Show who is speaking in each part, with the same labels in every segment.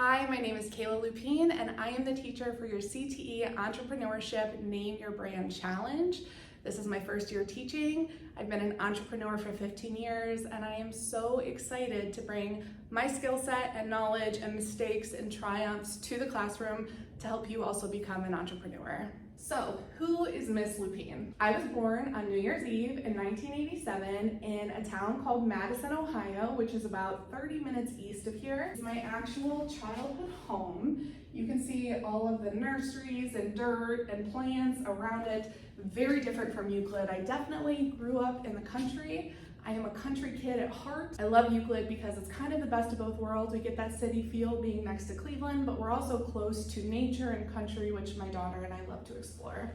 Speaker 1: Hi, my name is Kayla Lupean, and I am the teacher for your CTE Entrepreneurship Name Your Brand Challenge. This is my first year teaching. I've been an entrepreneur for 15 years, and I am so excited to bring my skill set and knowledge and mistakes and triumphs to the classroom to help you also become an entrepreneur. So, who is Miss Lupean? I was born on New Year's Eve in 1987 in a town called Madison, Ohio, which is about 30 minutes east of here. It's my actual childhood home. You can see all of the nurseries and dirt and plants around it. Very different from Euclid. I definitely grew up in the country. I am a country kid at heart. I love Euclid because it's kind of the best of both worlds. We get that city feel being next to Cleveland, but we're also close to nature and country, which my daughter and I love to explore.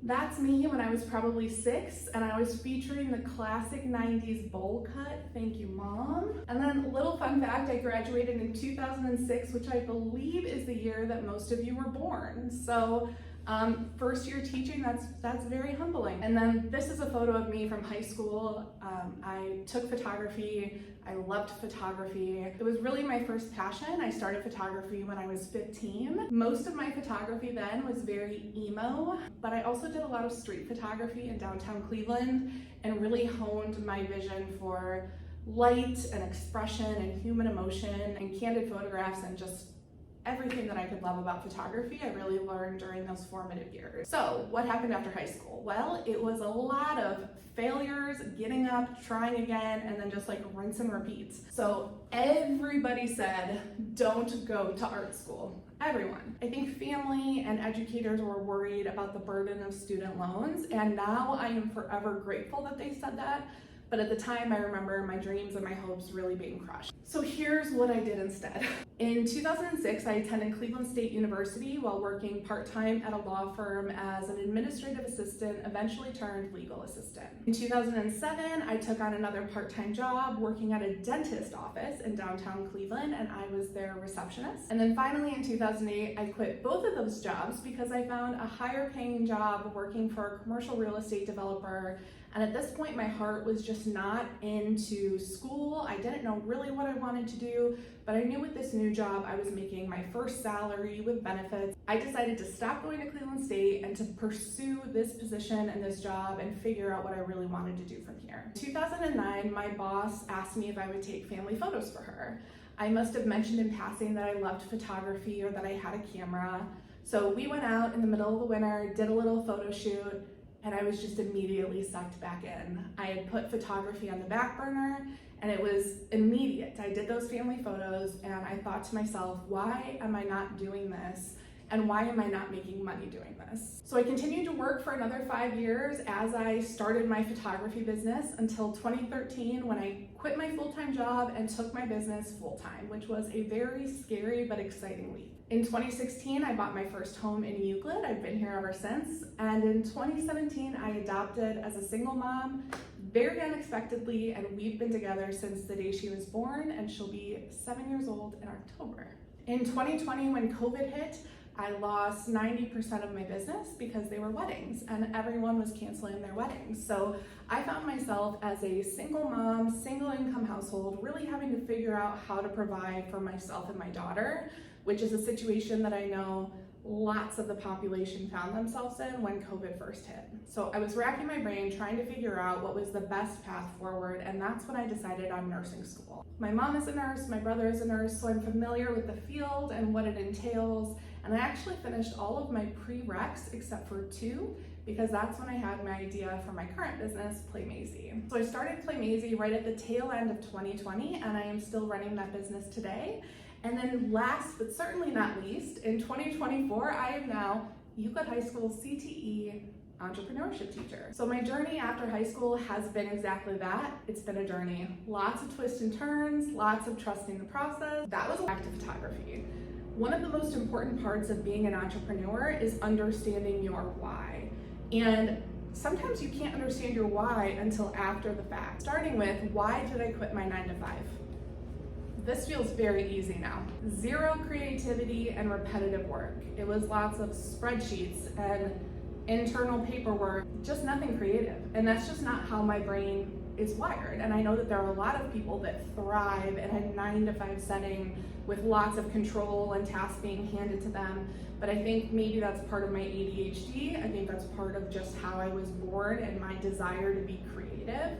Speaker 1: That's me when I was probably 6, and I was featuring the classic 90s bowl cut. Thank you, Mom. And then, little fun fact, I graduated in 2006, which I believe is the year that most of you were born. So, first year teaching, that's very humbling. And then this is a photo of me from high school. I took photography. I loved photography. It was really my first passion. I started photography when I was 15. Most of my photography then was very emo, but I also did a lot of street photography in downtown Cleveland and really honed my vision for light and expression and human emotion and candid photographs and just everything that I could love about photography. I really learned during those formative years. So what happened after high school? Well, it was a lot of failures, getting up, trying again, and then just like rinse and repeat. So everybody said, don't go to art school. Everyone. I think family and educators were worried about the burden of student loans, and now I am forever grateful that they said that. But at the time, I remember my dreams and my hopes really being crushed. So here's what I did instead. In 2006, I attended Cleveland State University while working part-time at a law firm as an administrative assistant, eventually turned legal assistant. In 2007, I took on another part-time job working at a dentist office in downtown Cleveland, and I was their receptionist. And then finally in 2008, I quit both of those jobs because I found a higher paying job working for a commercial real estate developer. And at this point, my heart was just not into school. I didn't know really what I wanted to do, but I knew with this new job, I was making my first salary with benefits. I decided to stop going to Cleveland State and to pursue this position and this job and figure out what I really wanted to do from here. In 2009, my boss asked me if I would take family photos for her. I must have mentioned in passing that I loved photography or that I had a camera. So we went out in the middle of the winter, did a little photo shoot, and I was just immediately sucked back in. I had put photography on the back burner, and it was immediate. I did those family photos, and I thought to myself, why am I not doing this? And why am I not making money doing this? So I continued to work for another 5 years as I started my photography business until 2013 when I quit my full-time job and took my business full-time, which was a very scary but exciting leap. In 2016, I bought my first home in Euclid. I've been here ever since. And in 2017, I adopted as a single mom, very unexpectedly, and we've been together since the day she was born, and she'll be 7 years old in October. In 2020, when COVID hit, I lost 90% of my business because they were weddings and everyone was canceling their weddings. So I found myself as a single mom, single income household, really having to figure out how to provide for myself and my daughter, which is a situation that I know lots of the population found themselves in when COVID first hit. So I was racking my brain trying to figure out what was the best path forward, and that's when I decided on nursing school. My mom is a nurse, my brother is a nurse, so I'm familiar with the field and what it entails, and I actually finished all of my prereqs except for 2, because that's when I had my idea for my current business, Play Mazy. So I started Play Mazy right at the tail end of 2020, and I am still running that business today. And then last, but certainly not least, in 2024, I am now Euclid High School CTE Entrepreneurship teacher. So my journey after high school has been exactly that. It's been a journey. Lots of twists and turns, lots of trusting the process. That was back to photography. One of the most important parts of being an entrepreneur is understanding your why. And sometimes you can't understand your why until after the fact. Starting with, why did I quit my 9 to 5? This feels very easy now. Zero creativity and repetitive work. It was lots of spreadsheets and internal paperwork, just nothing creative. And that's just not how my brain is wired. And I know that there are a lot of people that thrive in a 9-to-5 setting with lots of control and tasks being handed to them. But I think maybe that's part of my ADHD. I think that's part of just how I was born and my desire to be creative.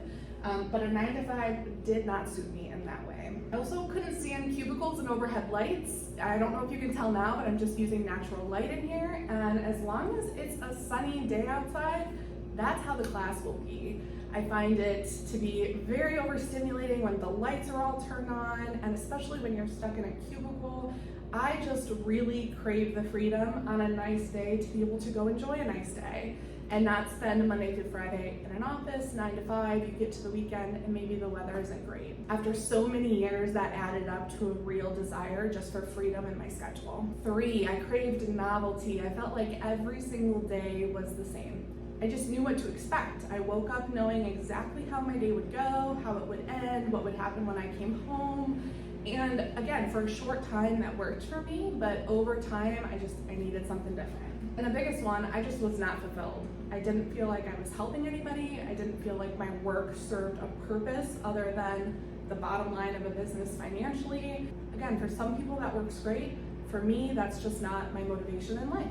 Speaker 1: But a 9-to-5 did not suit me in that way. I also couldn't stand cubicles and overhead lights. I don't know if you can tell now, but I'm just using natural light in here. And as long as it's a sunny day outside, that's how the class will be. I find it to be very overstimulating when the lights are all turned on, and especially when you're stuck in a cubicle. I just really crave the freedom on a nice day to be able to go enjoy a nice day and not spend Monday through Friday in an office, 9 to 5, you get to the weekend and maybe the weather isn't great. After so many years, that added up to a real desire just for freedom in my schedule. 3, I craved novelty. I felt like every single day was the same. I just knew what to expect. I woke up knowing exactly how my day would go, how it would end, what would happen when I came home. And again, for a short time that worked for me, but over time, I needed something different. And the biggest one, I just was not fulfilled. I didn't feel like I was helping anybody. I didn't feel like my work served a purpose other than the bottom line of a business financially. Again, for some people that works great. For me, that's just not my motivation in life.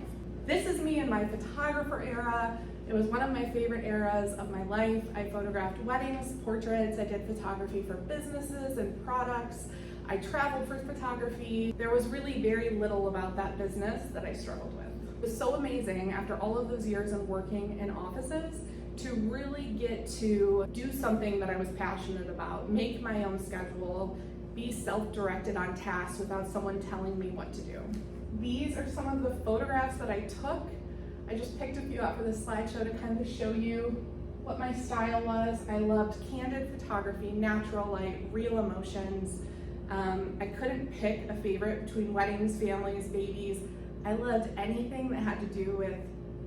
Speaker 1: This is me in my photographer era. It was one of my favorite eras of my life. I photographed weddings, portraits, I did photography for businesses and products. I traveled for photography. There was really very little about that business that I struggled with. It was so amazing after all of those years of working in offices to really get to do something that I was passionate about, make my own schedule, be self-directed on tasks without someone telling me what to do. These are some of the photographs that I took. I just picked a few out for this slideshow to kind of show you what my style was. I loved candid photography, natural light, real emotions. I couldn't pick a favorite between weddings, families, babies. I loved anything that had to do with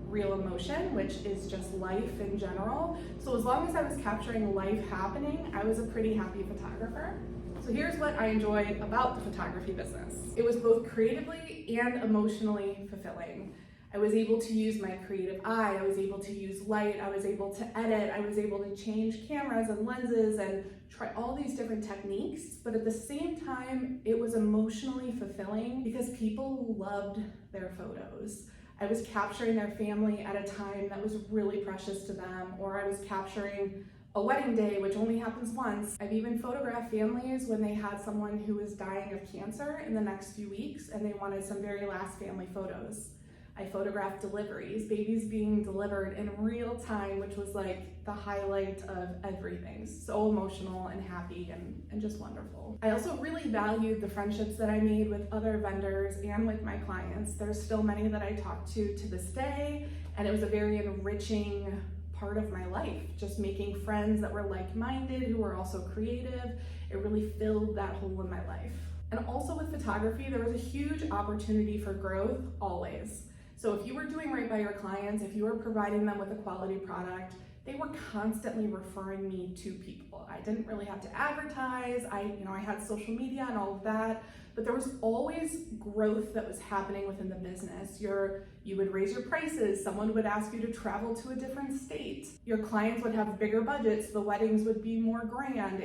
Speaker 1: real emotion, which is just life in general. So as long as I was capturing life happening, I was a pretty happy photographer. So here's what I enjoyed about the photography business. It was both creatively and emotionally fulfilling. I was able to use my creative eye, I was able to use light, I was able to edit, I was able to change cameras and lenses and try all these different techniques, but at the same time, it was emotionally fulfilling because people loved their photos. I was capturing their family at a time that was really precious to them, or I was capturing a wedding day, which only happens once. I've even photographed families when they had someone who was dying of cancer in the next few weeks and they wanted some very last family photos. I photographed deliveries, babies being delivered in real time, which was like the highlight of everything. So emotional and happy and just wonderful. I also really valued the friendships that I made with other vendors and with my clients. There's still many that I talk to this day, and it was a very enriching part of my life, just making friends that were like-minded, who were also creative. It really filled that hole in my life. And also with photography, there was a huge opportunity for growth always. So if you were doing right by your clients, if you were providing them with a quality product, they were constantly referring me to people. I didn't really have to advertise. I had social media and all of that, but there was always growth that was happening within the business. You would raise your prices. Someone would ask you to travel to a different state. Your clients would have bigger budgets. The weddings would be more grand.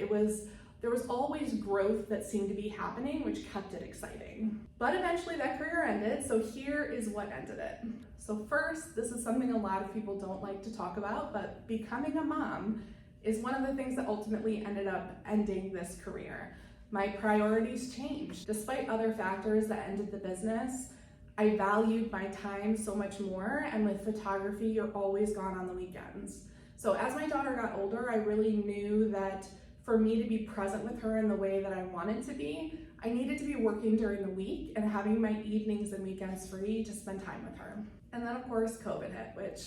Speaker 1: There was always growth that seemed to be happening, which kept it exciting. But eventually that career ended, so here is what ended it. So first, this is something a lot of people don't like to talk about, but becoming a mom is one of the things that ultimately ended up ending this career. My priorities changed. Despite other factors that ended the business, I valued my time so much more, and with photography, you're always gone on the weekends. So as my daughter got older, I really knew that for me to be present with her in the way that I wanted to be, I needed to be working during the week and having my evenings and weekends free to spend time with her. And then of course, COVID hit, which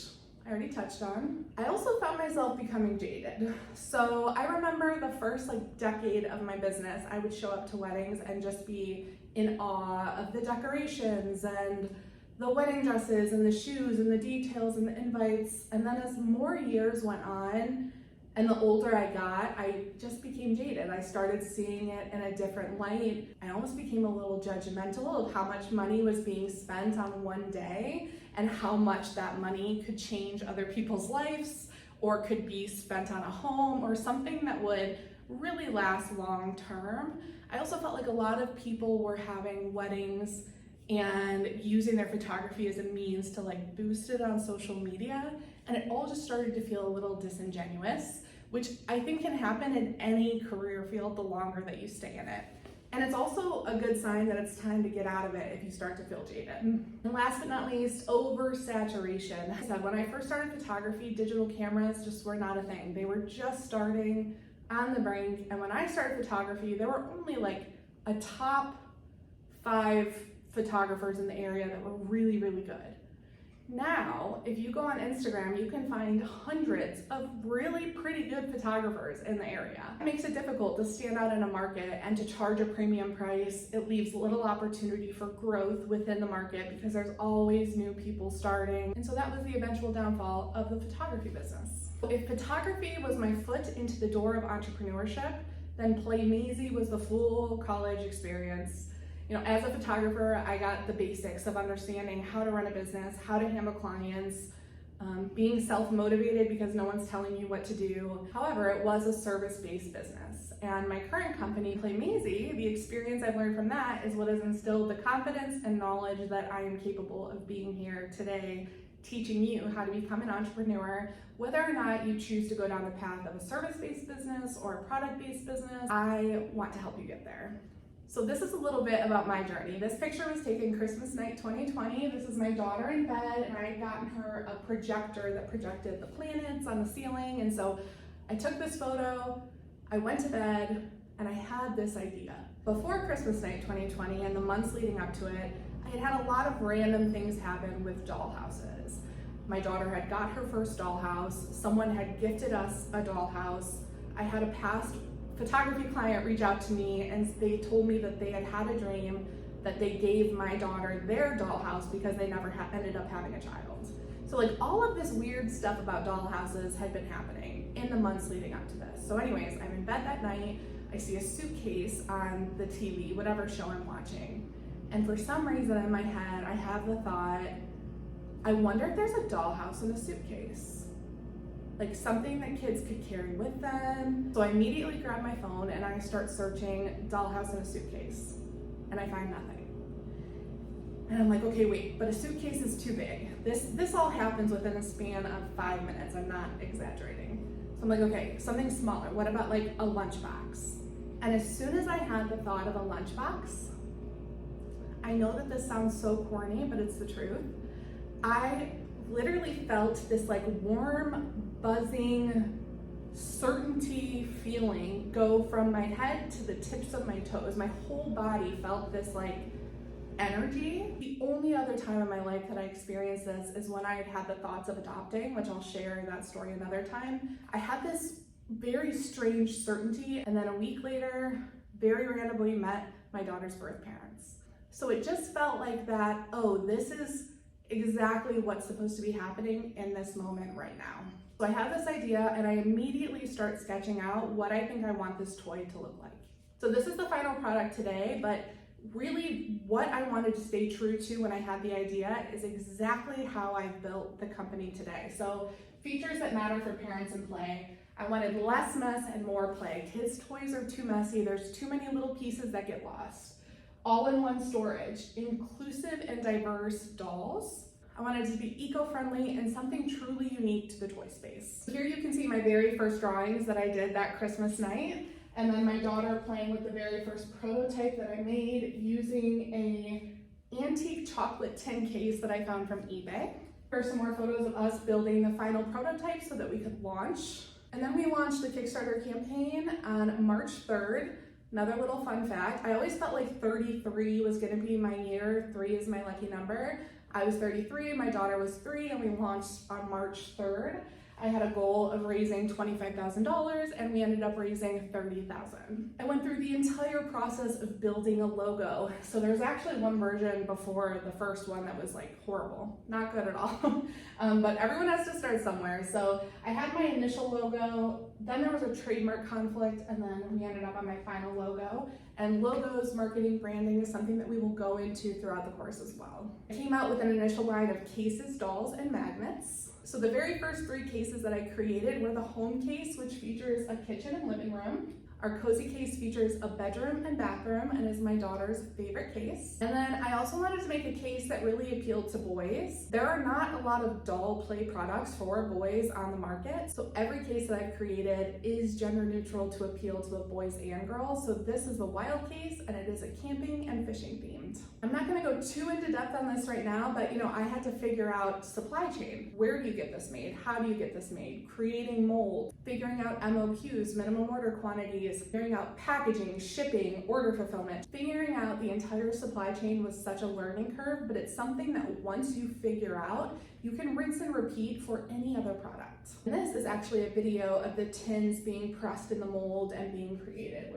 Speaker 1: I already touched on. I also found myself becoming jaded. So I remember the first decade of my business, I would show up to weddings and just be in awe of the decorations and the wedding dresses and the shoes and the details and the invites. And then as more years went on, and the older I got, I just became jaded. I started seeing it in a different light. I almost became a little judgmental of how much money was being spent on one day and how much that money could change other people's lives or could be spent on a home or something that would really last long term. I also felt like a lot of people were having weddings and using their photography as a means to like boost it on social media, and it all just started to feel a little disingenuous, which I think can happen in any career field the longer that you stay in it. And it's also a good sign that it's time to get out of it if you start to feel jaded. And last but not least, oversaturation. As I said, when I first started photography, digital cameras just were not a thing. They were just starting on the brink, and when I started photography, there were only like a top 5 photographers in the area that were really, really good. Now, if you go on Instagram, you can find hundreds of really pretty good photographers in the area. It makes it difficult to stand out in a market and to charge a premium price. It leaves little opportunity for growth within the market because there's always new people starting. And so that was the eventual downfall of the photography business. If photography was my foot into the door of entrepreneurship, then Play Mazy was the full college experience. You know, as a photographer, I got the basics of understanding how to run a business, how to handle clients, being self-motivated because no one's telling you what to do. However, it was a service-based business. And my current company, Play Mazy, the experience I've learned from that is what has instilled the confidence and knowledge that I am capable of being here today, teaching you how to become an entrepreneur, whether or not you choose to go down the path of a service-based business or a product-based business. I want to help you get there. So this is a little bit about my journey. This picture was taken Christmas night 2020. This is my daughter in bed, and I had gotten her a projector that projected the planets on the ceiling. And so I took this photo, I went to bed, and I had this idea. Before Christmas night 2020 and the months leading up to it, I had a lot of random things happen with dollhouses. My daughter had got her first dollhouse. Someone had gifted us a dollhouse. I had a past photography client reach out to me and they told me that they had had a dream that they gave my daughter their dollhouse because they never ended up having a child. So like all of this weird stuff about dollhouses had been happening in the months leading up to this. So anyways, I'm in bed that night, I see a suitcase on the TV, whatever show I'm watching. And for some reason in my head, I have the thought, I wonder if there's a dollhouse in a suitcase. Like something that kids could carry with them. So I immediately grab my phone and I start searching dollhouse in a suitcase, and I find nothing. And I'm like, okay, wait, but a suitcase is too big. This all happens within a span of 5 minutes. I'm not exaggerating. So I'm like, okay, something smaller. What about like a lunchbox? And as soon as I had the thought of a lunchbox, I know that this sounds so corny, but it's the truth. I literally felt this like warm, buzzing, certainty feeling go from my head to the tips of my toes. My whole body felt this like energy. The only other time in my life that I experienced this is when I had had the thoughts of adopting, which I'll share that story another time. I had this very strange certainty, and then a week later, very randomly met my daughter's birth parents. So it just felt like that, oh, this is exactly what's supposed to be happening in this moment right now. So I have this idea and I immediately start sketching out what I think I want this toy to look like. So this is the final product today, but really what I wanted to stay true to when I had the idea is exactly how I've built the company today. So features that matter for parents and play. I wanted less mess and more play. Kids' toys are too messy. There's too many little pieces that get lost. All-in-one storage, inclusive and diverse dolls. I wanted it to be eco-friendly and something truly unique to the toy space. Here you can see my very first drawings that I did that Christmas night, and then my daughter playing with the very first prototype that I made using an antique chocolate tin case that I found from eBay. Here are some more photos of us building the final prototype so that we could launch. And then we launched the Kickstarter campaign on March 3rd. Another little fun fact, I always felt like 33 was gonna be my year. 3 is my lucky number. I was 33, my daughter was 3, and we launched on March 3rd. I had a goal of raising $25,000 and we ended up raising $30,000. I went through the entire process of building a logo. So there's actually one version before the first one that was like horrible, not good at all. But everyone has to start somewhere. So I had my initial logo, then there was a trademark conflict, and then we ended up on my final logo. And logos, marketing, branding is something that we will go into throughout the course as well. I came out with an initial line of cases, dolls, and magnets. So the very first 3 cases that I created were the home case, which features a kitchen and living room. Our cozy case features a bedroom and bathroom and is my daughter's favorite case. And then I also wanted to make a case that really appealed to boys. There are not a lot of doll play products for boys on the market, so every case that I've created is gender neutral to appeal to both boys and girls. So this is the wild case, and it is a camping and fishing themed. I'm not gonna go too into depth on this right now, but I had to figure out supply chain. Where do you get this made? How do you get this made? Creating mold, figuring out MOQs, minimum order quantities, figuring out packaging, shipping, order fulfillment. Figuring out the entire supply chain was such a learning curve, but it's something that once you figure out, you can rinse and repeat for any other product. And this is actually a video of the tins being pressed in the mold and being created,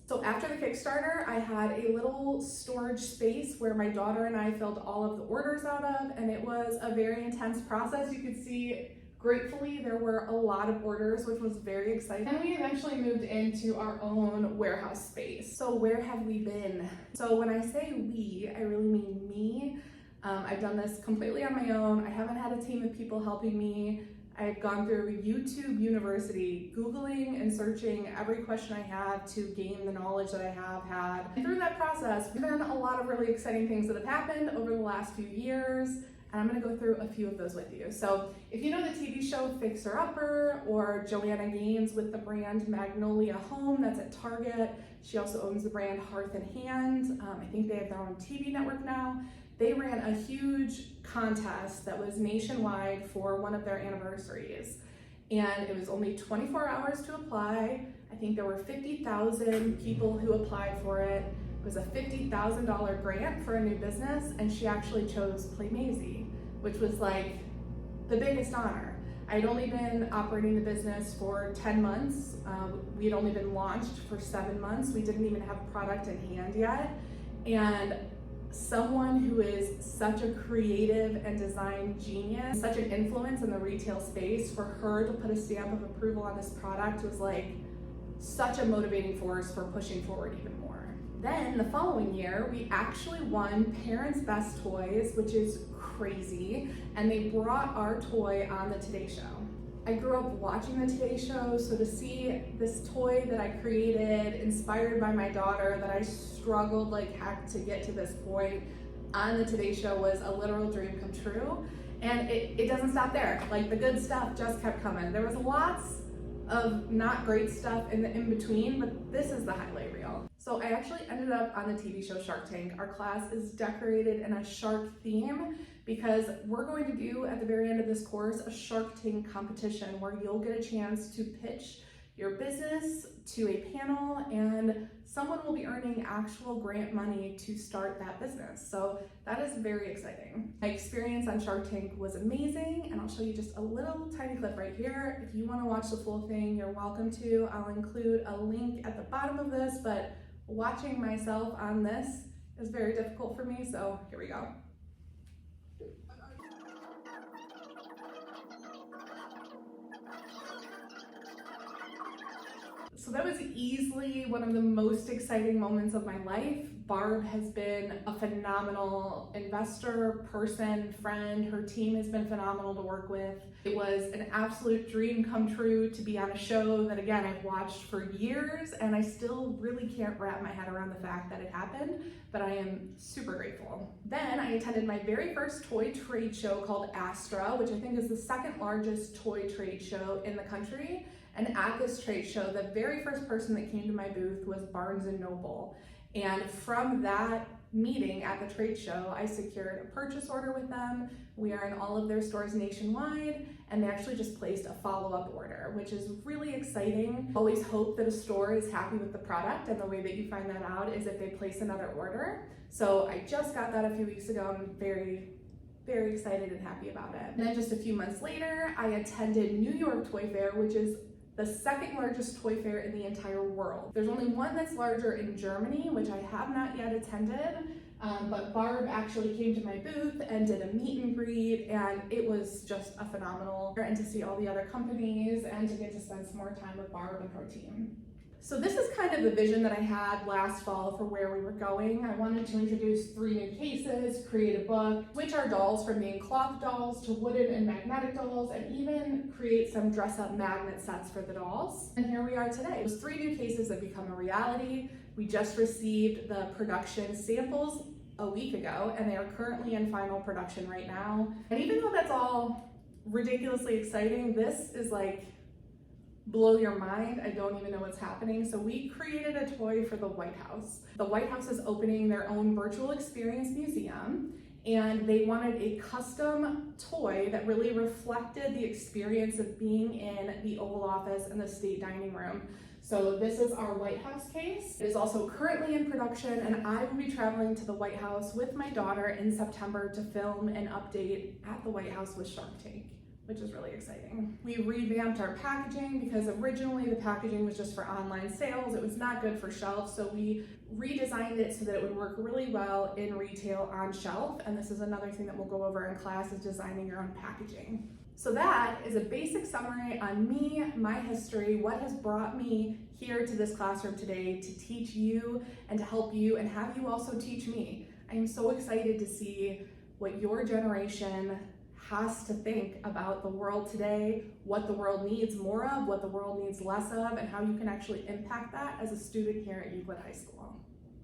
Speaker 1: So after the Kickstarter, I had a little storage space where my daughter and I filled all of the orders out of, and it was a very intense process. You could see, gratefully, there were a lot of orders, which was very exciting. And we eventually moved into our own warehouse space. So where have we been? So when I say we, I really mean me. I've done this completely on my own. I haven't had a team of people helping me. I've gone through YouTube University, Googling and searching every question I have to gain the knowledge that I have had. And through that process, there's been a lot of really exciting things that have happened over the last few years, and I'm gonna go through a few of those with you. So if you know the TV show Fixer Upper or Joanna Gaines with the brand Magnolia Home, that's at Target. She also owns the brand Hearth and Hand. I think they have their own TV network now. They ran a huge contest that was nationwide for one of their anniversaries. And it was only 24 hours to apply. I think there were 50,000 people who applied for it. It was a $50,000 grant for a new business, and she actually chose Play Maisie, which was like the biggest honor. I had only been operating the business for 10 months. We had only been launched for 7 months. We didn't even have a product in hand yet. And someone who is such a creative and design genius, such an influence in the retail space, for her to put a stamp of approval on this product was like such a motivating force for pushing forward even more. Then the following year, we actually won Parents' Best Toys, which is crazy, and they brought our toy on the Today Show. I grew up watching the Today Show, so to see this toy that I created, inspired by my daughter, that I struggled like heck to get to this point on the Today Show, was a literal dream come true. And it doesn't stop there. Like, the good stuff just kept coming. There was lots of not great stuff in the in-between, but this is the highlight reel. So I actually ended up on the TV show Shark Tank. Our class is decorated in a shark theme because we're going to do, at the very end of this course, a Shark Tank competition where you'll get a chance to pitch your business to a panel, and someone will be earning actual grant money to start that business. So that is very exciting. My experience on Shark Tank was amazing, and I'll show you just a little tiny clip right here. If you want to watch the full thing, you're welcome to. I'll include a link at the bottom of this, but watching myself on this is very difficult for me, so here we go. So that was easily one of the most exciting moments of my life. Barb has been a phenomenal investor, person, friend. Her team has been phenomenal to work with. It was an absolute dream come true to be on a show that, again, I've watched for years, and I still really can't wrap my head around the fact that it happened, but I am super grateful. Then I attended my very first toy trade show called Astra, which I think is the second largest toy trade show in the country. And at this trade show, the very first person that came to my booth was Barnes & Noble. And from that meeting at the trade show, I secured a purchase order with them. We are in all of their stores nationwide, and they actually just placed a follow-up order, which is really exciting. Always hope that a store is happy with the product, and the way that you find that out is if they place another order. So I just got that a few weeks ago. I'm very excited and happy about it. And then just a few months later, I attended New York Toy Fair, which is the second largest toy fair in the entire world. There's only one that's larger in Germany, which I have not yet attended, but Barb actually came to my booth and did a meet and greet, and it was just a phenomenal, and to see all the other companies and to get to spend some more time with Barb and her team. So this is kind of the vision that I had last fall for where we were going. I wanted to introduce 3 new cases, create a book, switch our dolls from being cloth dolls to wooden and magnetic dolls, and even create some dress-up magnet sets for the dolls. And here we are today. Those 3 new cases have become a reality. We just received the production samples a week ago, and they are currently in final production right now. And even though that's all ridiculously exciting, this is like blow your mind. I don't even know what's happening. So we created a toy for the White House. The White House is opening their own virtual experience museum, and they wanted a custom toy that really reflected the experience of being in the Oval Office and the State Dining Room. So this is our White House case. It is also currently in production, and I will be traveling to the White House with my daughter in September to film an update at the White House with Shark Tank, which is really exciting. We revamped our packaging because originally the packaging was just for online sales. It was not good for shelf, so we redesigned it so that it would work really well in retail on shelf. And this is another thing that we'll go over in class, is designing your own packaging. So that is a basic summary on me, my history, what has brought me here to this classroom today to teach you and to help you and have you also teach me. I am so excited to see what your generation has to think about the world today, what the world needs more of, what the world needs less of, and how you can actually impact that as a student here at Euclid High School.